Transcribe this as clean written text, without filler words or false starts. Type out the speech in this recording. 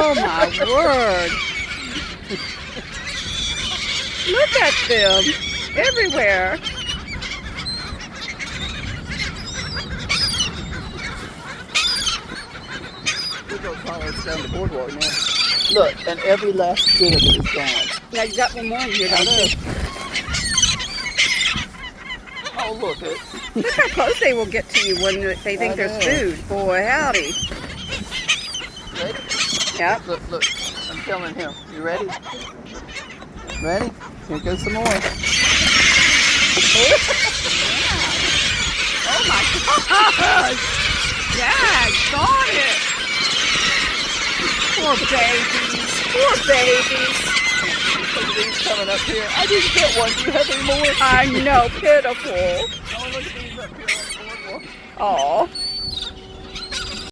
Oh my word. Look at them everywhere. We're going to follow us down the boardwalk now. Look, and every last bit of it is gone. Now you got one more in here, I don't you? know. Oh, look. Look how close they will get to you when they think there's food. Boy, howdy. Ready? Yep. Look. I'm telling him. You ready? Ready? Here goes some more. Oh my gosh! Dad, got it! Poor babies. Poor babies. Look at these coming up here. I didn't get one. Do you have any more? I know, pitiful. Oh, look at these up here on the boardwalk. Aw.